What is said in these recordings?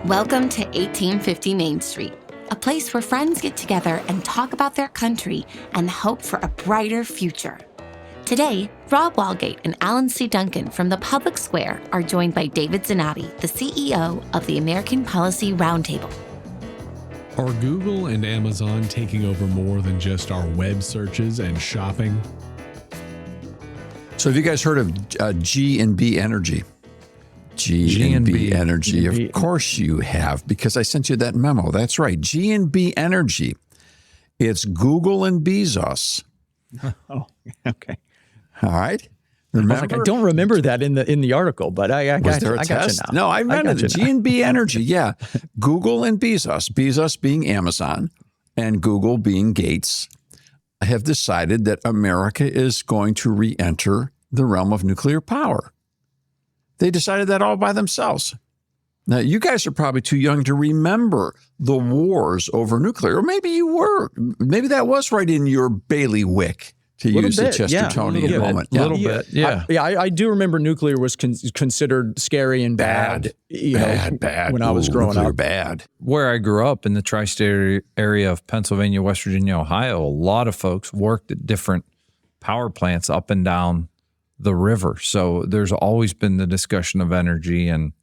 Welcome to 1850 Main Street, a place where friends get together and talk about their country and hope for a brighter future. Today, Rob Walgate and Alan C. Duncan from the Public Square are joined by David Zanotti, the CEO of the American Policy Roundtable. Are Google and Amazon taking over more than just our web searches and shopping? So have you guys heard of G&B Energy? G&B Energy. Of course you have, because I sent you that memo. That's right. G&B Energy. It's Google and Bezos. Oh, okay. All right. Remember? I don't remember that in the article, but I got you now. No, I remember the G&B Energy. Yeah. Google and Bezos being Amazon and Google being Gates, have decided that America is going to re-enter the realm of nuclear power. They decided that all by themselves. Now, you guys are probably too young to remember the wars over nuclear. Or maybe you were. Maybe that was right in your bailiwick, to use the Chestertonian moment. A little bit, yeah. I do remember nuclear was considered scary and bad. Bad. When I was growing up. Bad. Where I grew up in the tri-state area of Pennsylvania, West Virginia, Ohio, a lot of folks worked at different power plants up and down the river. So there's always been the discussion of energy and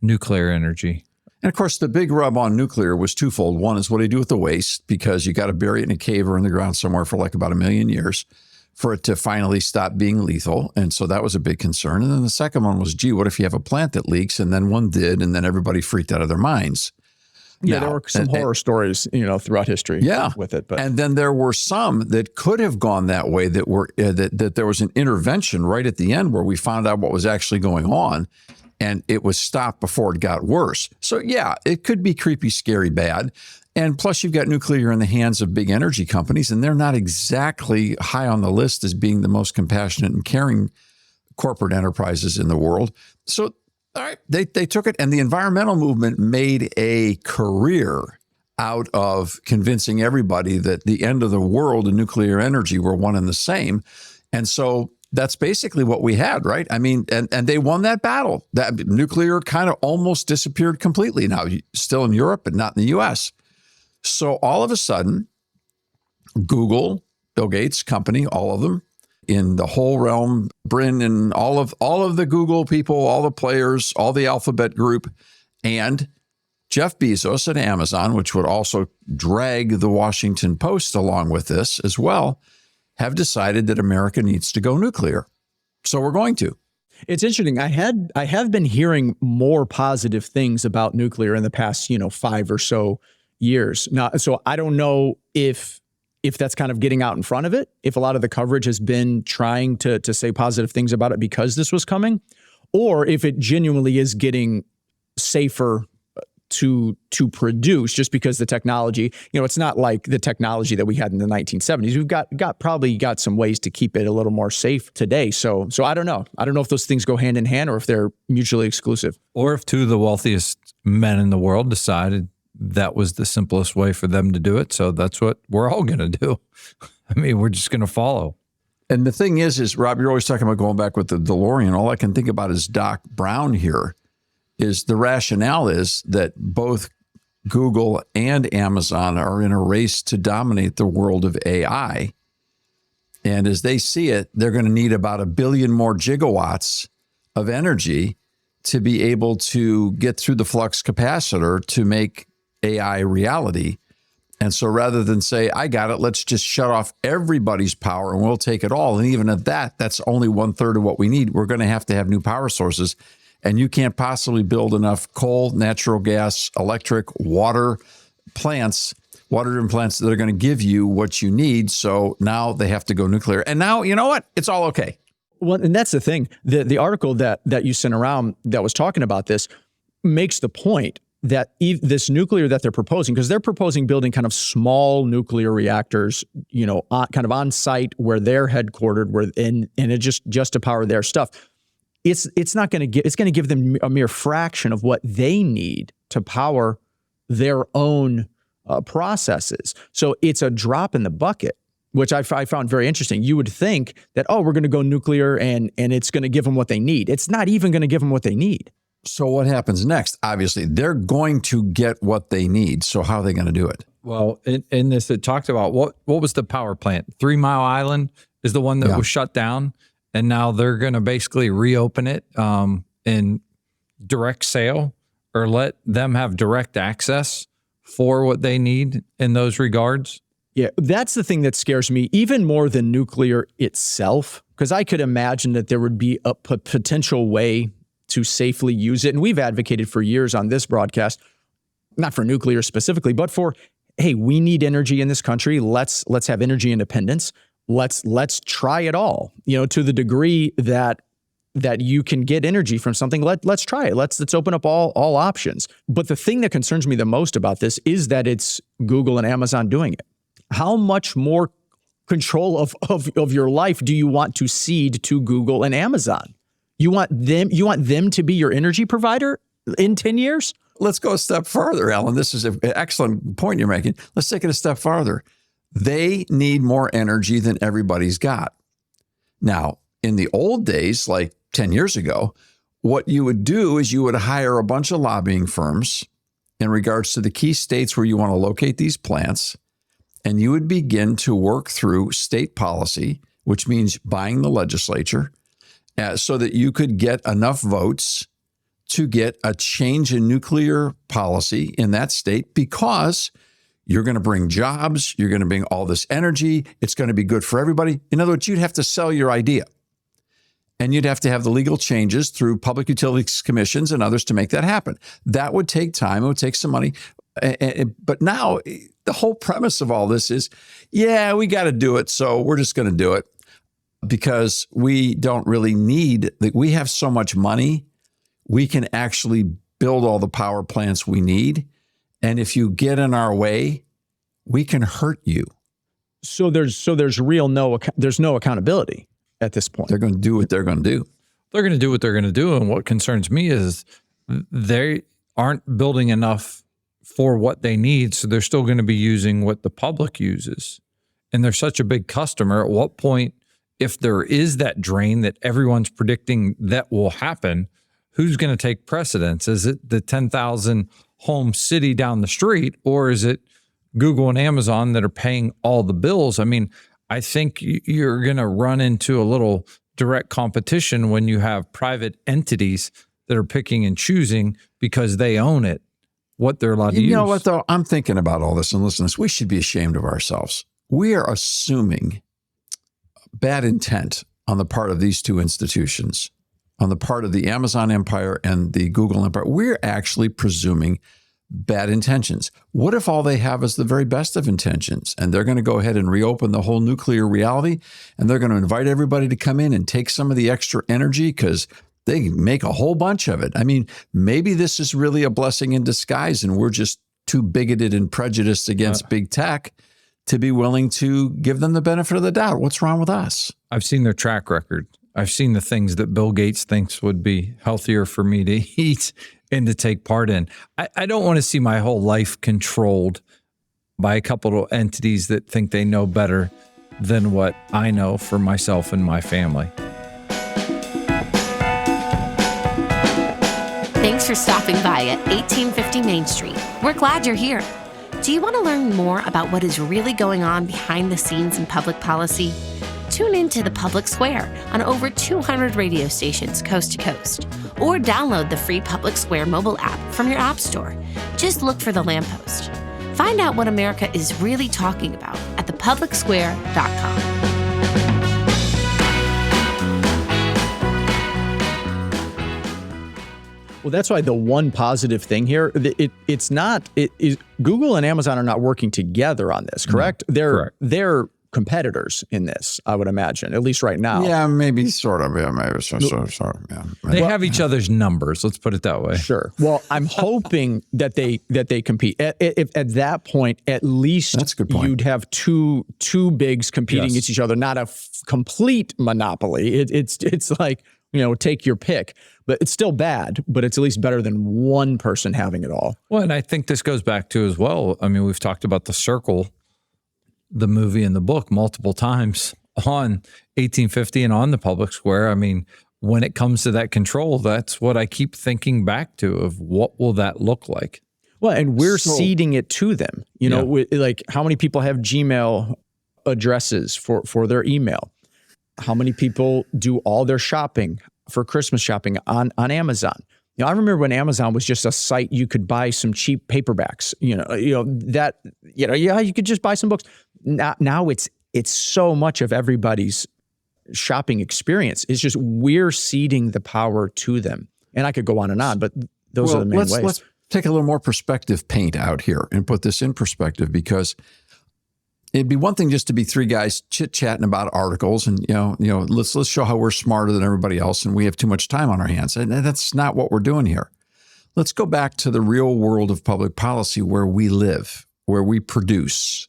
nuclear energy. And of course, the big rub on nuclear was twofold. One is what do you do with the waste? Because you got to bury it in a cave or in the ground somewhere for like about 1 million years for it to finally stop being lethal. And so that was a big concern. And then the second one was, gee, what if you have a plant that leaks? And then one did, and then everybody freaked out of their minds. Yeah, there were some horror stories, throughout history with it. But. And then there were some that could have gone that way that were that there was an intervention right at the end where we found out what was actually going on. And it was stopped before it got worse. So, yeah, it could be creepy, scary, bad. And plus, you've got nuclear in the hands of big energy companies, and they're not exactly high on the list as being the most compassionate and caring corporate enterprises in the world. So, all right, they took it, and the environmental movement made a career out of convincing everybody that the end of the world and nuclear energy were one and the same. And so that's basically what we had, right? I mean, and they won that battle. That nuclear kind of almost disappeared completely. Now, still in Europe, but not in the U.S. So all of a sudden, Google, Bill Gates' company, all of them, in the whole realm, Brin and all of the Google people, all the players, all the Alphabet group, and Jeff Bezos at Amazon, which would also drag the Washington Post along with this as well, have decided that America needs to go nuclear. So we're going to. It's interesting. I have been hearing more positive things about nuclear in the past, 5 or so years. Now, so I don't know if that's kind of getting out in front of it, if a lot of the coverage has been trying to say positive things about it because this was coming, or if it genuinely is getting safer to produce just because the technology, it's not like the technology that we had in the 1970s. We've probably got some ways to keep it a little more safe today. So I don't know. I don't know if those things go hand in hand or if they're mutually exclusive. Or if two of the wealthiest men in the world decided that was the simplest way for them to do it. So that's what we're all going to do. I mean, we're just going to follow. And the thing is, Rob, you're always talking about going back with the DeLorean. All I can think about is Doc Brown here. Is the rationale is that both Google and Amazon are in a race to dominate the world of AI. And as they see it, they're going to need about 1 billion more gigawatts of energy to be able to get through the flux capacitor to make AI reality. And so rather than say, I got it, let's just shut off everybody's power and we'll take it all. And even at that, that's only 1/3 of what we need. We're going to have new power sources. And you can't possibly build enough coal, natural gas, electric, water plants that are going to give you what you need. So now they have to go nuclear. And now, you know what? It's all okay. Well, and that's the thing. The article that you sent around that was talking about this makes the point that this nuclear that they're proposing, because they're proposing building kind of small nuclear reactors, kind of on site where they're headquartered, and it just to power their stuff. It's not going to give, it's going to give them a mere fraction of what they need to power their own processes. So it's a drop in the bucket, which I found very interesting. You would think that, we're going to go nuclear and it's going to give them what they need. It's not even going to give them what they need. So what happens next? Obviously, they're going to get what they need. So how are they going to do it? Well, in this, it talked about what was the power plant? 3 Mile Island is the one that was shut down. And now they're going to basically reopen it in direct sale, or let them have direct access for what they need in those regards. Yeah, that's the thing that scares me even more than nuclear itself, because I could imagine that there would be a potential way to safely use it. And we've advocated for years on this broadcast, not for nuclear specifically, but for, hey, we need energy in this country. Let's have energy independence. Let's try it all. To the degree that you can get energy from something, let's try it. Let's open up all options. But the thing that concerns me the most about this is that it's Google and Amazon doing it. How much more control of your life do you want to cede to Google and Amazon? You want them to be your energy provider in 10 years? Let's go a step farther, Alan. This is an excellent point you're making. Let's take it a step farther. They need more energy than everybody's got. Now, in the old days, like 10 years ago, what you would do is you would hire a bunch of lobbying firms in regards to the key states where you want to locate these plants, and you would begin to work through state policy, which means buying the legislature, so that you could get enough votes to get a change in nuclear policy in that state, because you're going to bring jobs, you're going to bring all this energy, it's going to be good for everybody. In other words, you'd have to sell your idea. And you'd have to have the legal changes through public utilities commissions and others to make that happen. That would take time. It would take some money. But now the whole premise of all this is, yeah, we got to do it. So we're just going to do it because we don't really need, we have so much money. We can actually build all the power plants we need. And if you get in our way, we can hurt you. So there's no accountability at this point. They're going to do what they're going to do. They're going to do what they're going to do. And what concerns me is they aren't building enough for what they need. So they're still going to be using what the public uses. And they're such a big customer. At what point, if there is that drain that everyone's predicting that will happen, who's going to take precedence? Is it the 10,000 home city down the street, or is it Google and Amazon that are paying all the bills? I mean, I think you're going to run into a little direct competition when you have private entities that are picking and choosing because they own it, what they're allowed to use. You know what, though? I'm thinking about all this, and listen to this. We should be ashamed of ourselves. We are assuming bad intent on the part of these two institutions, on the part of the Amazon empire and the Google empire. We're actually presuming bad intentions. What if all they have is the very best of intentions, and they're going to go ahead and reopen the whole nuclear reality, and they're going to invite everybody to come in and take some of the extra energy because they make a whole bunch of it? I mean, maybe this is really a blessing in disguise, and we're just too bigoted and prejudiced against big tech to be willing to give them the benefit of the doubt. What's wrong with us? I've seen their track record. I've seen the things that Bill Gates thinks would be healthier for me to eat and to take part in. I don't want to see my whole life controlled by a couple of entities that think they know better than what I know for myself and my family. Thanks for stopping by at 1850 Main Street. We're glad you're here. Do you want to learn more about what is really going on behind the scenes in public policy? Tune in to The Public Square on over 200 radio stations coast to coast. Or download the free Public Square mobile app from your app store. Just look for The Lamppost. Find out what America is really talking about at thepublicsquare.com. Well, that's why the one positive thing here, Google and Amazon are not working together on this, correct? Correct. They're competitors in this, I would imagine, at least right now. Yeah, maybe sort of. Yeah, maybe sort of. Yeah. They have each other's numbers. Let's put it that way. Sure. Well, I'm hoping that they compete. If at that point, at least that's a good point. You'd have two bigs competing against each other, not a complete monopoly. It's like, take your pick. But it's still bad, but it's at least better than one person having it all. Well, and I think this goes back to as well. I mean, we've talked about The Circle, the movie and the book, multiple times on 1850 and on the Public Square. I mean, when it comes to that control, that's what I keep thinking back to of what will that look like? Well, and we're seeding it to them. Like how many people have Gmail addresses for their email? How many people do all their shopping for Christmas shopping on Amazon? I remember when Amazon was just a site you could buy some cheap paperbacks. You could just buy some books. Now it's so much of everybody's shopping experience. It's just we're ceding the power to them. And I could go on and on, but those are the main ways. Let's take a little more perspective paint out here and put this in perspective, because it'd be one thing just to be three guys chit-chatting about articles and, let's show how we're smarter than everybody else and we have too much time on our hands. And that's not what we're doing here. Let's go back to the real world of public policy where we live, where we produce,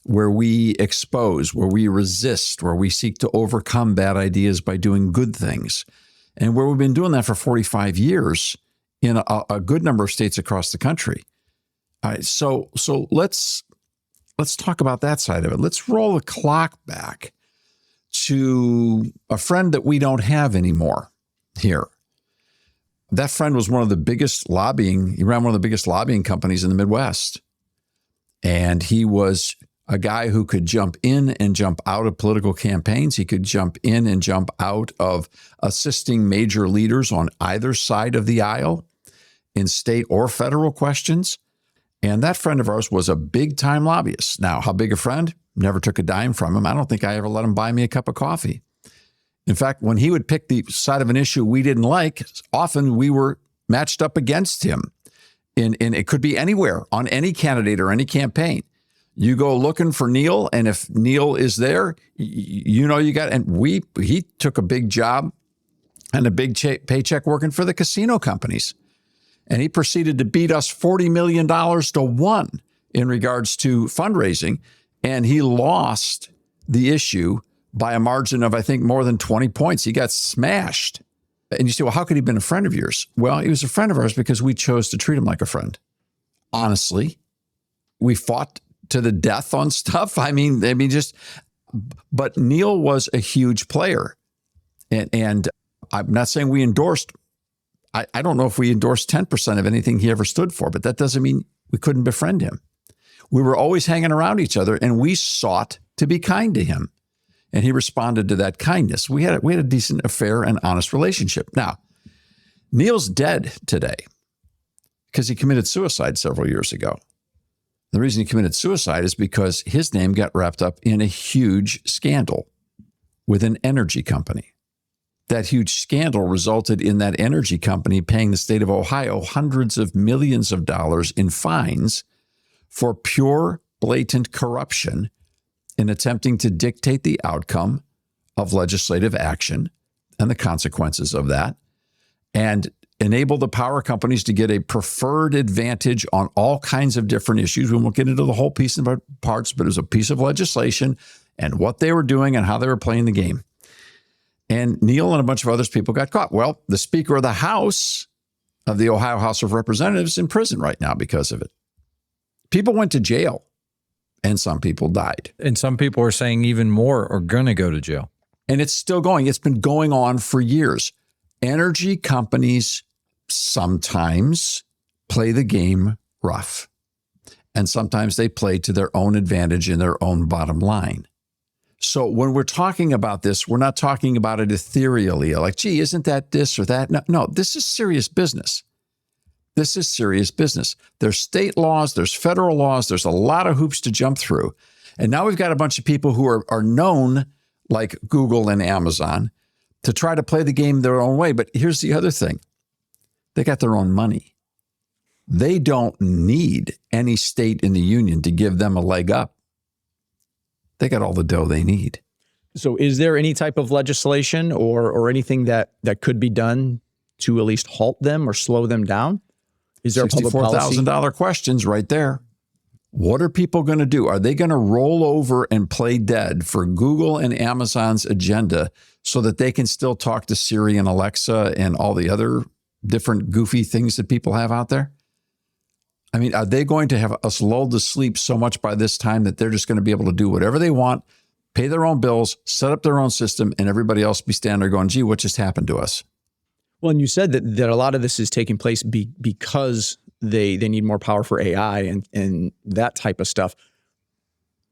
where we expose, where we resist, where we seek to overcome bad ideas by doing good things. And where we've been doing that for 45 years in a good number of states across the country. All right, so let's talk about that side of it. Let's roll the clock back to a friend that we don't have anymore here. That friend was he ran one of the biggest lobbying companies in the Midwest. And he was a guy who could jump in and jump out of political campaigns. He could jump in and jump out of assisting major leaders on either side of the aisle in state or federal questions. And that friend of ours was a big-time lobbyist. Now, how big a friend? Never took a dime from him. I don't think I ever let him buy me a cup of coffee. In fact, when he would pick the side of an issue we didn't like, often we were matched up against him. And it could be anywhere, on any candidate or any campaign. You go looking for Neil, and if Neil is there, you got, and he took a big job and a big paycheck working for the casino companies. And he proceeded to beat us $40 million to 1 in regards to fundraising. And he lost the issue by a margin of, I think, more than 20 points. He got smashed. And you say, well, how could he have been a friend of yours? Well, he was a friend of ours because we chose to treat him like a friend. Honestly, we fought to the death on stuff. But Neil was a huge player. And I'm not saying we endorsed, I don't know if we endorsed 10% of anything he ever stood for, but that doesn't mean we couldn't befriend him. We were always hanging around each other, and we sought to be kind to him. And he responded to that kindness. We had a decent, fair, and honest relationship. Now, Neil's dead today because he committed suicide several years ago. The reason he committed suicide is because his name got wrapped up in a huge scandal with an energy company. That huge scandal resulted in that energy company paying the state of Ohio hundreds of millions of dollars in fines for pure, blatant corruption in attempting to dictate the outcome of legislative action and the consequences of that, and enable the power companies to get a preferred advantage on all kinds of different issues. We won't get into the whole piece and parts, but it was a piece of legislation and what they were doing and how they were playing the game. And Neil and a bunch of other people got caught. Well, the Speaker of the House of the Ohio House of Representatives is in prison right now because of it. People went to jail, and some people died. And some people are saying even more are going to go to jail. And it's still going. It's been going on for years. Energy companies sometimes play the game rough, and sometimes they play to their own advantage and their own bottom line. So when we're talking about this, we're not talking about it ethereally, like, gee, isn't that this or that? No, this is serious business. This is serious business. There's state laws, there's federal laws, there's a lot of hoops to jump through. And now we've got a bunch of people who are known, like Google and Amazon, to try to play the game their own way. But here's the other thing. They got their own money. They don't need any state in the union to give them a leg up. They got all the dough they need. So is there any type of legislation or anything that could be done to at least halt them or slow them down? Is there a public policy? $64,000 questions right there. What are people going to do? Are they going to roll over and play dead for Google and Amazon's agenda so that they can still talk to Siri and Alexa and all the other different goofy things that people have out there? I mean, are they going to have us lulled to sleep so much by this time that they're just going to be able to do whatever they want, pay their own bills, set up their own system, and everybody else be standing there going, gee, what just happened to us? Well, and you said that a lot of this is taking place because they need more power for AI and that type of stuff.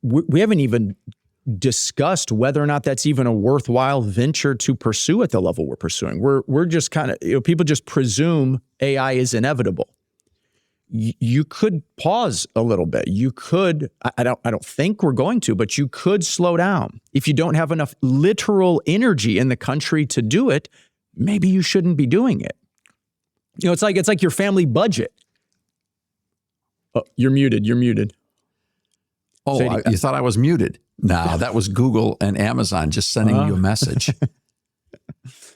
We haven't even discussed whether or not that's even a worthwhile venture to pursue at the level we're pursuing. We're just kind of, people just presume AI is inevitable. You could pause a little bit. You could, I don't think we're going to, but you could slow down. If you don't have enough literal energy in the country to do it, maybe you shouldn't be doing it. It's like your family budget. Oh, you're muted. Oh, you thought I was muted. No, that was Google and Amazon just sending you a message.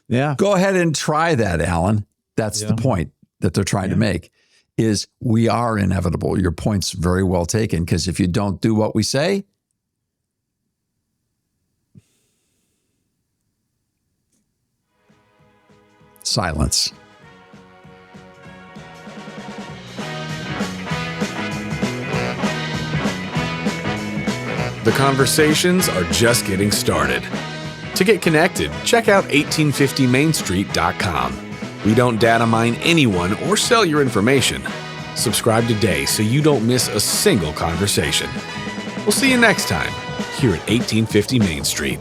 Yeah. Go ahead and try that, Alan. That's the point that they're trying to make, is we are inevitable. Your point's very well taken, because if you don't do what we say, silence. The conversations are just getting started. To get connected, check out 1850mainstreet.com. We don't data mine anyone or sell your information. Subscribe today so you don't miss a single conversation. We'll see you next time here at 1850 Main Street.